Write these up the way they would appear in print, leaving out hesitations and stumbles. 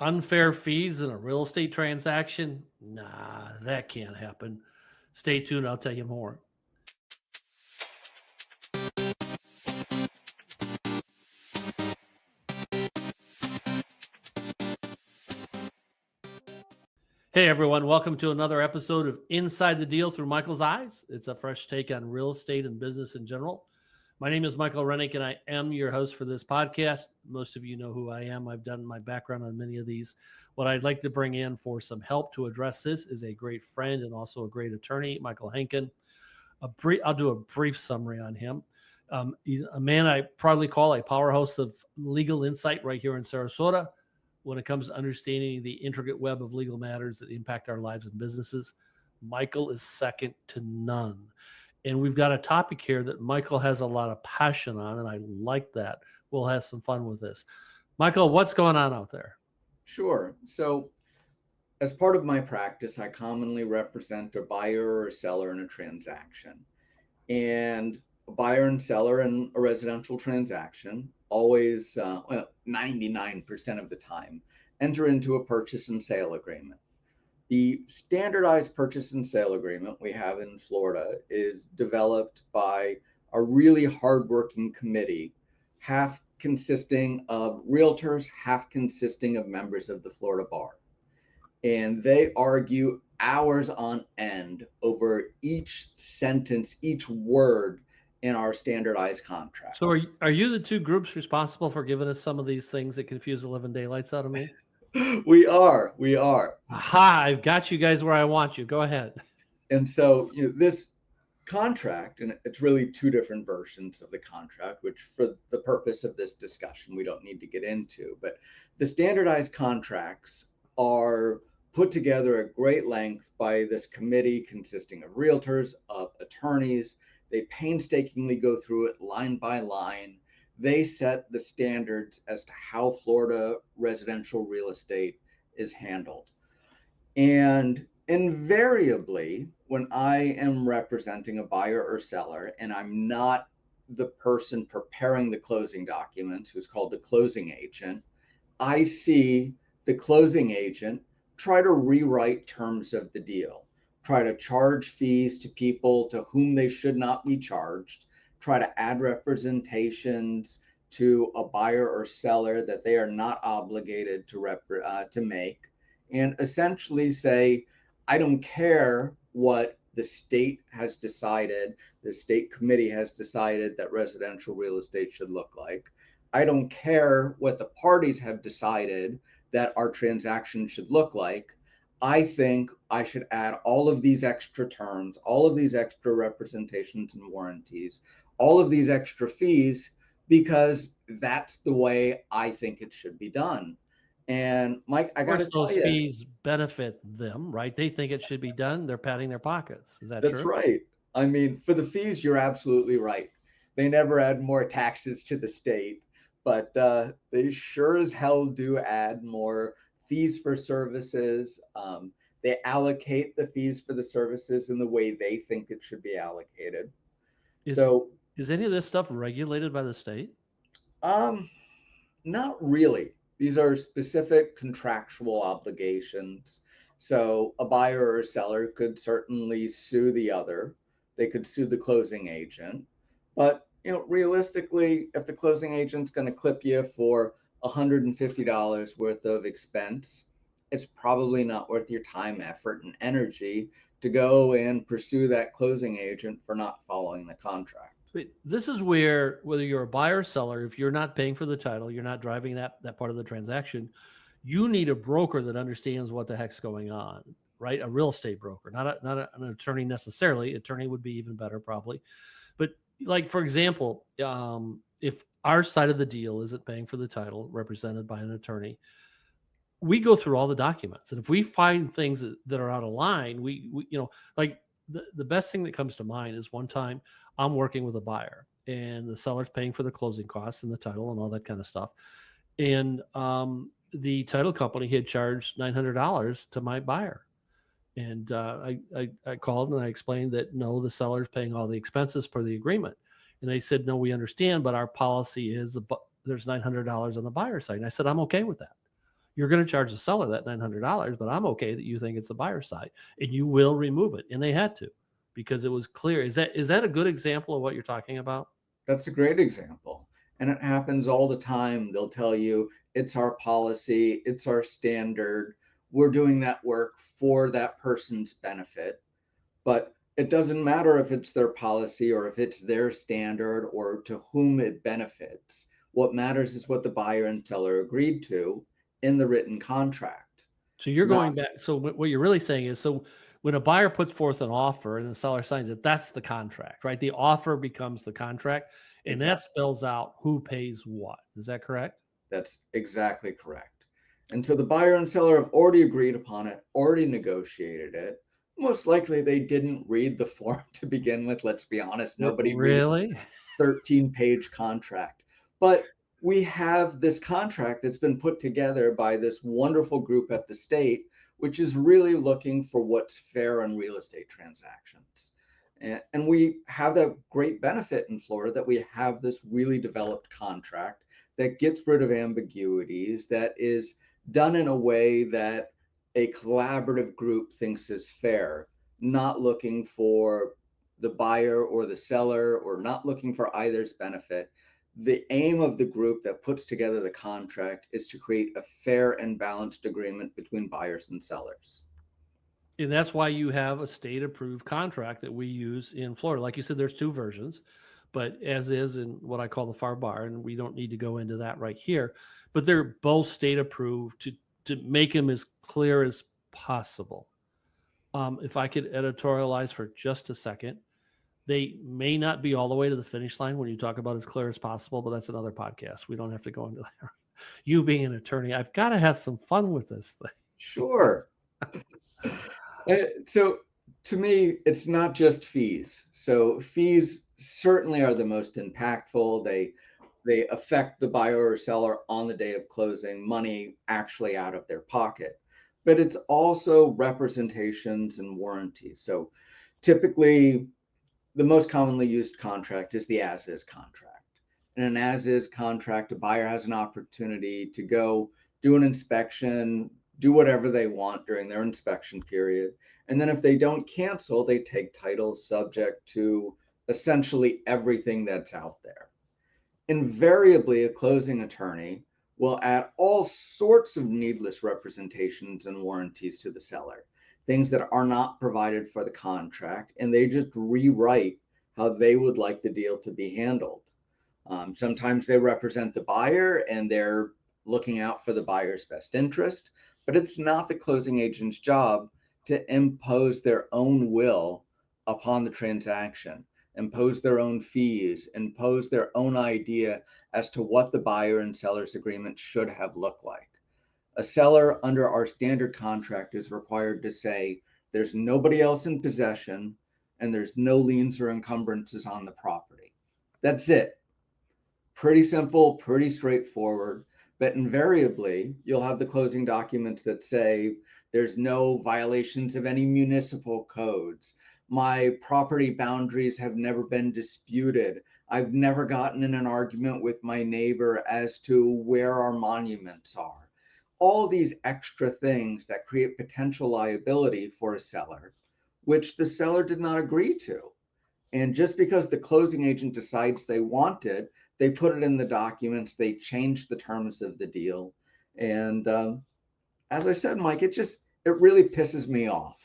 Unfair fees in a real estate transaction? Nah, that can't happen. Stay tuned. I'll tell you more. Hey, everyone. Welcome to another episode of Inside the Deal Through Michael's Eyes. It's a fresh take on real estate and business in general. My name is Michael Renick, and I am your host for this podcast. Most of you know who I am. I've done my background on many of these. What I'd like to bring in for some help to address this is a great friend and also a great attorney, Michael Hankin. I'll do a brief summary on him. He's a man I proudly call a powerhouse of legal insight right here in Sarasota when it comes to understanding the intricate web of legal matters that impact our lives and businesses. Michael is second to none. And we've got a topic here that Michael has a lot of passion on, and I like that. We'll have some fun with this. Michael, what's going on out there? Sure. So, as part of my practice, I commonly represent a buyer or a seller in a transaction. And a buyer and seller in a residential transaction always, 99% of the time, enter into a purchase and sale agreement. The standardized purchase and sale agreement we have in Florida is developed by a really hardworking committee, half consisting of realtors, half consisting of members of the Florida Bar. And they argue hours on end over each sentence, each word in our standardized contract. So, are you the two groups responsible for giving us some of these things that confuse the living daylights out of me? We are. Aha, I've got you guys where I want you. Go ahead. And so, this contract, and it's really two different versions of the contract, which for the purpose of this discussion, we don't need to get into. But the standardized contracts are put together at great length by this committee consisting of realtors, of attorneys. They painstakingly go through it line by line. They set the standards as to how Florida residential real estate is handled. And invariably, when I am representing a buyer or seller and I'm not the person preparing the closing documents, who's called the closing agent, I see the closing agent try to rewrite terms of the deal, try to charge fees to people to whom they should not be charged, try to add representations to a buyer or seller that they are not obligated to make, and essentially say, I don't care what the state has decided, the state committee has decided that residential real estate should look like. I don't care what the parties have decided that our transaction should look like. I think I should add all of these extra terms, all of these extra representations and warranties, all of these extra fees, because that's the way I think it should be done. And Mike, I Of got course, to tell those you, fees benefit them, right? They think it should be done. They're padding their pockets. Is that that's true? right. I mean, for the fees, you're absolutely right. They never add more taxes to the state, but they sure as hell do add more fees for services. They allocate the fees for the services in the way they think it should be allocated. Is So, is any of this stuff regulated by the state? um, not really. These are specific contractual obligations. So a buyer or a seller could certainly sue the other. They could sue the closing agent. But realistically, if the closing agent's going to clip you for $150 worth of expense, it's probably not worth your time, effort, and energy to go and pursue that closing agent for not following the contract. Wait, this is where whether you're a buyer or seller, if you're not paying for the title, you're not driving that part of the transaction, you need a broker that understands what the heck's going on, right? A real estate broker, an attorney necessarily. Attorney would be even better probably. But like for example, if our side of the deal isn't paying for the title, represented by an attorney, we go through all the documents, and if we find things that are out of line, we like the best thing that comes to mind is one time I'm working with a buyer and the seller's paying for the closing costs and the title and all that kind of stuff, and the title company had charged $900 to my buyer, and I called and I explained that no, the seller's paying all the expenses per the agreement, and they said no, we understand, but our policy is there's $900 on the buyer side, and I said I'm okay with that. you're going to charge the seller that $900, but I'm okay that you think it's the buyer's side, and you will remove it. And they had to, because it was clear. Is that a good example of what you're talking about? That's a great example. And it happens all the time. They'll tell you it's our policy, it's our standard. We're doing that work for that person's benefit. But it doesn't matter if it's their policy or if it's their standard or to whom it benefits. What matters is what the buyer and seller agreed to in the written contract. So you're Not going back. So what you're really saying is, so when a buyer puts forth an offer and the seller signs it, that's the contract, right? The offer becomes the contract, and that exactly. spells out who pays what. Is that correct? That's exactly correct. And so the buyer and seller have already agreed upon it, already negotiated it. Most likely they didn't read the form to begin with. Let's be honest, nobody reads Really? 13-page contract. But we have this contract that's been put together by this wonderful group at the state, which is really looking for what's fair in real estate transactions. And we have that great benefit in Florida that we have this really developed contract that gets rid of ambiguities, that is done in a way that a collaborative group thinks is fair, not looking for the buyer or the seller or not looking for either's benefit. The aim of the group that puts together the contract is to create a fair and balanced agreement between buyers and sellers. And that's why you have a state approved contract that we use in Florida. Like you said, there's two versions, but as is in what I call the FAR bar, and we don't need to go into that right here, but they're both state approved to make them as clear as possible. If I could editorialize for just a second, they may not be all the way to the finish line when you talk about as clear as possible, but that's another podcast. We don't have to go into that. You being an attorney, I've got to have some fun with this thing. Sure. So to me, it's not just fees. So fees certainly are the most impactful. They affect the buyer or seller on the day of closing, money actually out of their pocket. But it's also representations and warranties. So typically, the most commonly used contract is the as is contract. In an as is contract, a buyer has an opportunity to go do an inspection, do whatever they want during their inspection period. And then if they don't cancel, they take title subject to essentially everything that's out there. Invariably, a closing attorney will add all sorts of needless representations and warranties to the seller, things that are not provided for the contract, and they just rewrite how they would like the deal to be handled. Sometimes they represent the buyer and they're looking out for the buyer's best interest, but it's not the closing agent's job to impose their own will upon the transaction, impose their own fees, impose their own idea as to what the buyer and seller's agreement should have looked like. A seller under our standard contract is required to say there's nobody else in possession and there's no liens or encumbrances on the property. That's it. Pretty simple, pretty straightforward. But invariably, you'll have the closing documents that say there's no violations of any municipal codes. My property boundaries have never been disputed. I've never gotten in an argument with my neighbor as to where our monuments are. All these extra things that create potential liability for a seller, which the seller did not agree to. And just because the closing agent decides they want it, they put it in the documents, they change the terms of the deal. And as I said, Mike, it really pisses me off.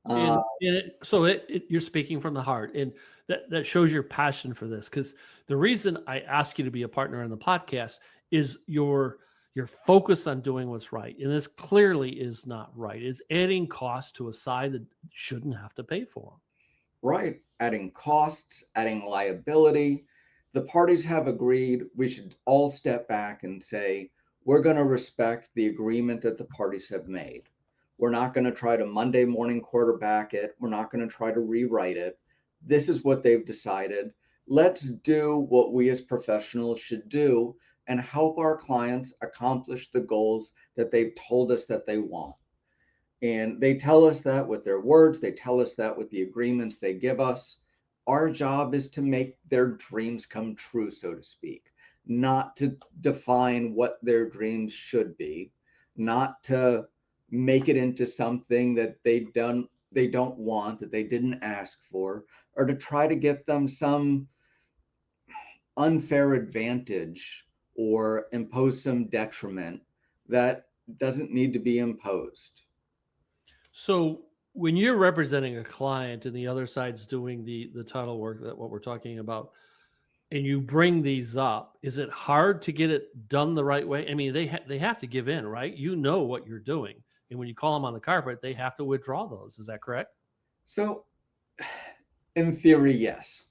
Uh, You're speaking from the heart, and that shows your passion for this. Because the reason I ask you to be a partner in the podcast is your focus on doing what's right, and this clearly is not right. It's adding costs to a side that shouldn't have to pay for them. right, adding costs, adding liability. The parties have agreed we should all step back and say, we're going to respect the agreement that the parties have made. We're not going to try to Monday morning quarterback it. We're not going to try to rewrite it. This is what they've decided. Let's do what we as professionals should do and help our clients accomplish the goals that they've told us that they want. And they tell us that with their words, they tell us that with the agreements they give us. Our job is to make their dreams come true, so to speak, not to define what their dreams should be. not to make it into something that they don't want, that they didn't ask for, or to try to get them some unfair advantage or impose some detriment that doesn't need to be imposed. So when you're representing a client and the other side's doing the title work, that what we're talking about, and you bring these up, is it hard to get it done the right way? I mean, they have to give in, right? You know what you're doing, and when you call them on the carpet, they have to withdraw those. Is that correct? So, in theory, yes.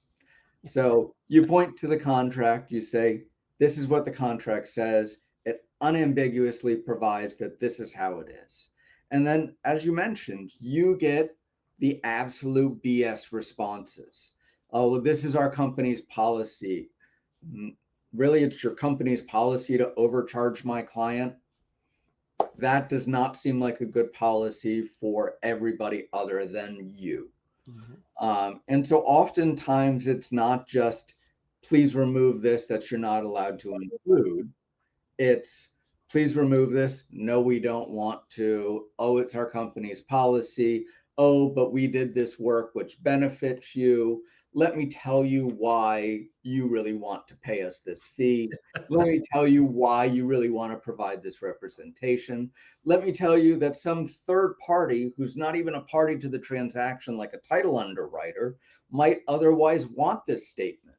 So you point to the contract, you say, this is what the contract says. It unambiguously provides that this is how it is. And then, as you mentioned, you get the absolute BS responses. Oh, this is our company's policy. Really, it's your company's policy to overcharge my client. That does not seem like a good policy for everybody other than you. Mhm. And so oftentimes it's not just, please remove this that you're not allowed to include. It's, please remove this. No, we don't want to. Oh, it's our company's policy. Oh, but we did this work which benefits you. Let me tell you why you really want to pay us this fee. Let me tell you why you really want to provide this representation. Let me tell you that some third party who's not even a party to the transaction, like a title underwriter, might otherwise want this statement.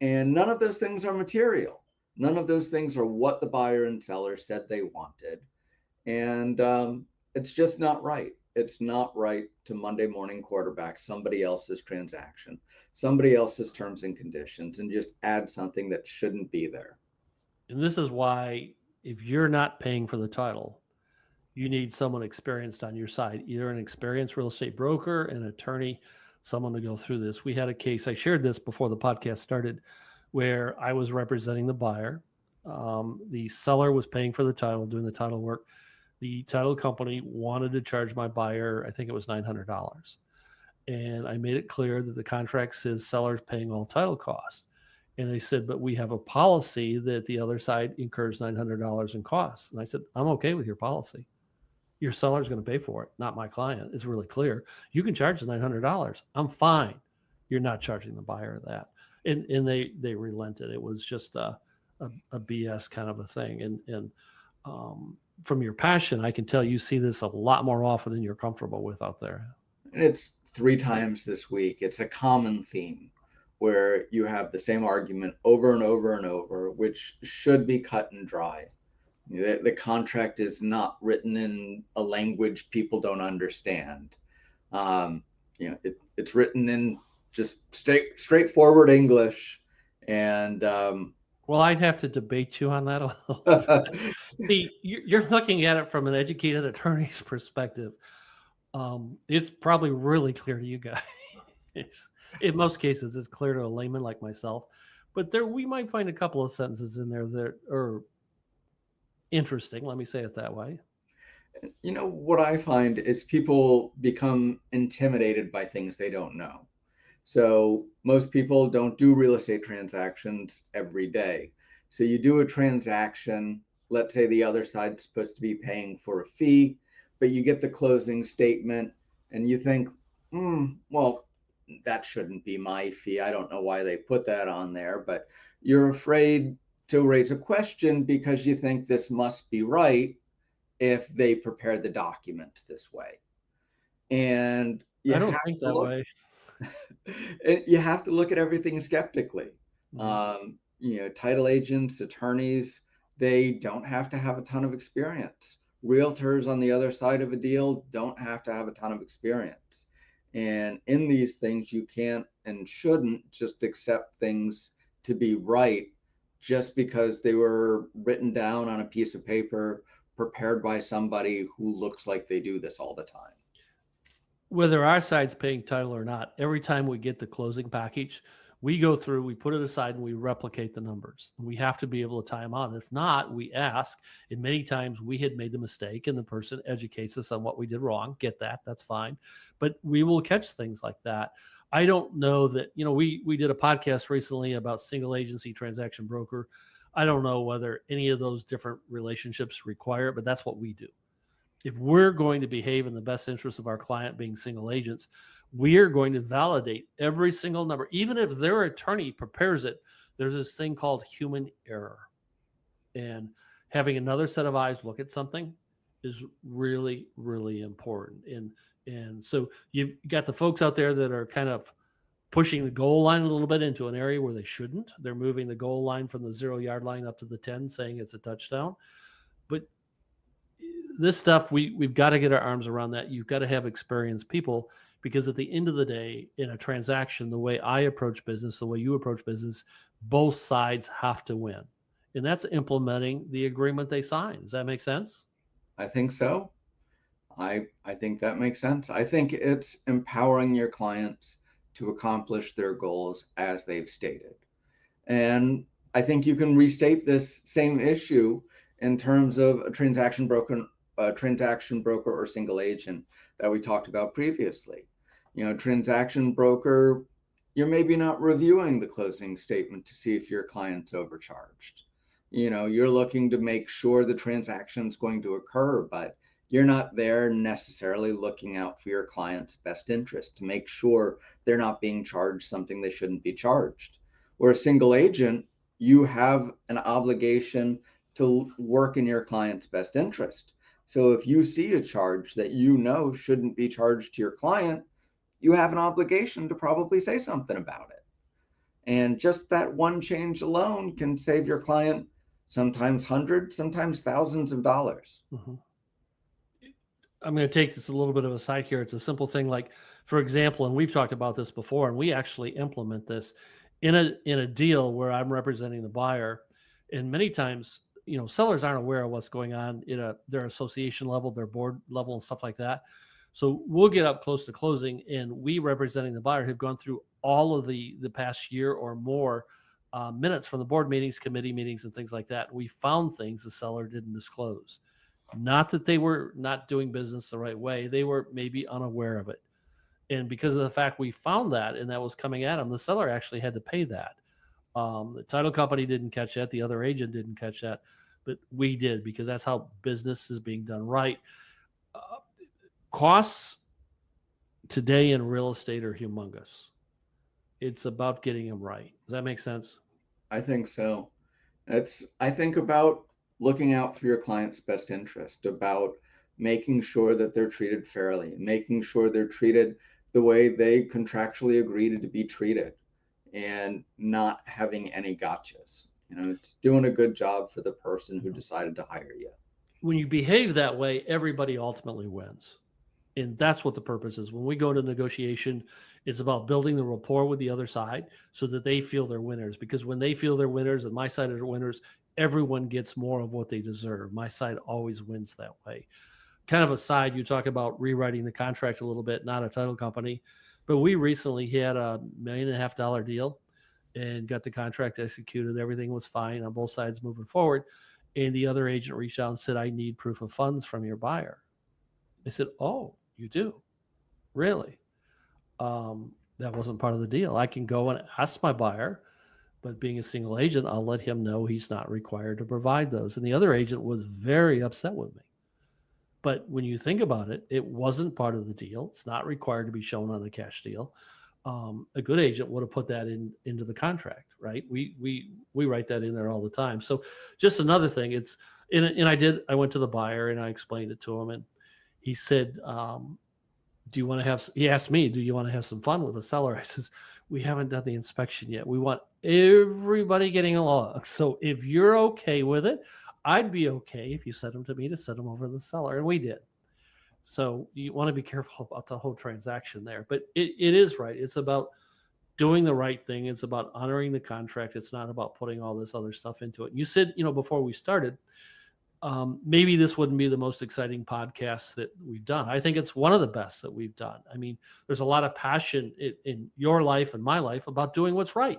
And none of those things are material. None of those things are what the buyer and seller said they wanted. And it's just not right. It's not right to Monday morning quarterback somebody else's transaction, somebody else's terms and conditions, and just add something that shouldn't be there. And this is why, if you're not paying for the title, you need someone experienced on your side, either an experienced real estate broker, an attorney, someone to go through this. We had a case, I shared this before the podcast started, where I was representing the buyer. The seller was paying for the title, doing the title work. The title company wanted to charge my buyer, I think it was $900. And I made it clear that the contract says seller's paying all title costs. And they said, but we have a policy that the other side incurs $900 in costs. And I said, I'm okay with your policy. Your seller's going to pay for it, not my client. It's really clear. You can charge the $900. I'm fine. You're not charging the buyer that. And they relented. It was just a BS kind of a thing. And from your passion, I can tell you see this a lot more often than you're comfortable with out there. And it's 3 times this week. It's a common theme where you have the same argument over and over and over, which should be cut and dry. The contract is not written in a language people don't understand. Um, it's written in just straightforward English. And Well, I'd have to debate you on that a little bit. See, you're looking at it from an educated attorney's perspective. It's probably really clear to you guys. In most cases, it's clear to a layman like myself. But there, we might find a couple of sentences in there that are interesting. Let me say it that way. what I find is people become intimidated by things they don't know. So most people don't do real estate transactions every day. So you do a transaction, let's say the other side's supposed to be paying for a fee, but you get the closing statement and you think, well, that shouldn't be my fee. I don't know why they put that on there, but you're afraid to raise a question because you think this must be right if they prepared the documents this way. And you I have don't think to that look way. you have to look at everything skeptically. Mhm. Title agents, attorneys, they don't have to have a ton of experience. Realtors on the other side of a deal don't have to have a ton of experience. And in these things, you can't and shouldn't just accept things to be right just because they were written down on a piece of paper, prepared by somebody who looks like they do this all the time. Whether our side's paying title or not, every time we get the closing package, we go through, we put it aside, and we replicate the numbers. We have to be able to tie them out. If not, we ask. And many times we had made the mistake, and the person educates us on what we did wrong. Get that? That's fine. But we will catch things like that. I don't know that, we did a podcast recently about single agency transaction broker. I don't know whether any of those different relationships require it, but that's what we do. If we're going to behave in the best interest of our client, being single agents, we are going to validate every single number. Even if their attorney prepares it, there's this thing called human error. And having another set of eyes look at something is really, really important. And so you've got the folks out there that are kind of pushing the goal line a little bit into an area where they shouldn't. They're moving the goal line from the 0 yard line up to the 10, saying it's a touchdown. But this stuff, we've got to get our arms around that. You've got to have experienced people, because at the end of the day, in a transaction, the way I approach business, the way you approach business, both sides have to win. And that's implementing the agreement they sign. Does that make sense? I think so. I think that makes sense. I think it's empowering your clients to accomplish their goals as they've stated. And I think you can restate this same issue in terms of a transaction broker or single agent that we talked about previously. Transaction broker, you're maybe not reviewing the closing statement to see if your client's overcharged. You're looking to make sure the transaction's going to occur, but you're not there necessarily looking out for your client's best interest to make sure they're not being charged something they shouldn't be charged. Where a single agent, you have an obligation to work in your client's best interest. So if you see a charge that shouldn't be charged to your client, you have an obligation to probably say something about it. And just that one change alone can save your client sometimes hundreds, sometimes thousands of dollars. Mm-hmm. I'm going to take this a little bit of a side here. It's a simple thing, like, for example, and we've talked about this before, and we actually implement this in a deal where I'm representing the buyer. And many times, sellers aren't aware of what's going on in their association level, their board level, and stuff like that. So we'll get up close to closing, and we, representing the buyer, have gone through all of the past year or more minutes from the board meetings, committee meetings, and things like that. We found things the seller didn't disclose. Not that they were not doing business the right way. They were maybe unaware of it. And because of the fact we found that and that was coming at them, the seller actually had to pay that. The title company didn't catch that. The other agent didn't catch that. But we did, because that's how business is being done right. Costs today in real estate are humongous. It's about getting them right. Does that make sense? I think so. I think about looking out for your client's best interest, about making sure that they're treated fairly, making sure they're treated the way they contractually agreed to be treated, and not having any gotchas. It's doing a good job for the person who decided to hire you. When you behave that way, everybody ultimately wins. And that's what the purpose is. When we go to negotiation, it's about building the rapport with the other side so that they feel they're winners. Because when they feel they're winners and my side are winners, everyone gets more of what they deserve. My side always wins that way. Kind of a side, you talk about rewriting the contract a little bit, not a title company, but we recently had $1.5 million deal and got the contract executed. Everything was fine on both sides moving forward. And the other agent reached out and said, "I need proof of funds from your buyer." I said, "Oh, you do? Really?" That wasn't part of the deal. I can go and ask my buyer, but being a single agent, I'll let him know he's not required to provide those. And the other agent was very upset with me. But when you think about it, it wasn't part of the deal. It's not required to be shown on the cash deal. A good agent would have put that into the contract, right? We write that in there all the time. So just another thing, I went to the buyer and I explained it to him, and he said, he asked me, "Do you want to have some fun with the seller?" I says, "We haven't done the inspection yet. We want everybody getting along. So if you're okay with it, I'd be okay if you sent them to me to send them over to the seller." And we did. So you want to be careful about the whole transaction there. But it is right. It's about doing the right thing. It's about honoring the contract. It's not about putting all this other stuff into it. And you said, before we started, maybe this wouldn't be the most exciting podcast that we've done. I think it's one of the best that we've done. I mean, there's a lot of passion in your life and my life about doing what's right.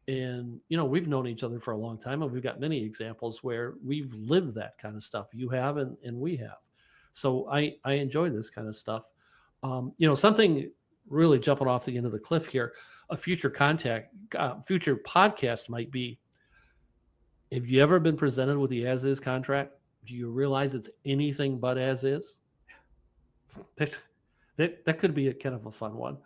And, we've known each other for a long time, and we've got many examples where we've lived that kind of stuff. You have, and we have. So I enjoy this kind of stuff. Something really jumping off the end of the cliff here, a future podcast might be, Have you ever been presented with the as is contract? Do you realize it's anything but as is? That could be a kind of a fun one.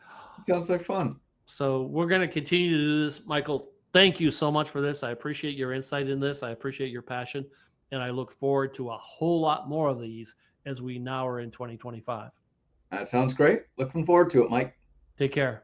Sounds like fun. So we're going to continue to do this. Michael, thank you so much for this. I appreciate your insight in this. I appreciate your passion. And I look forward to a whole lot more of these as we now are in 2025. That sounds great. Looking forward to it, Mike. Take care.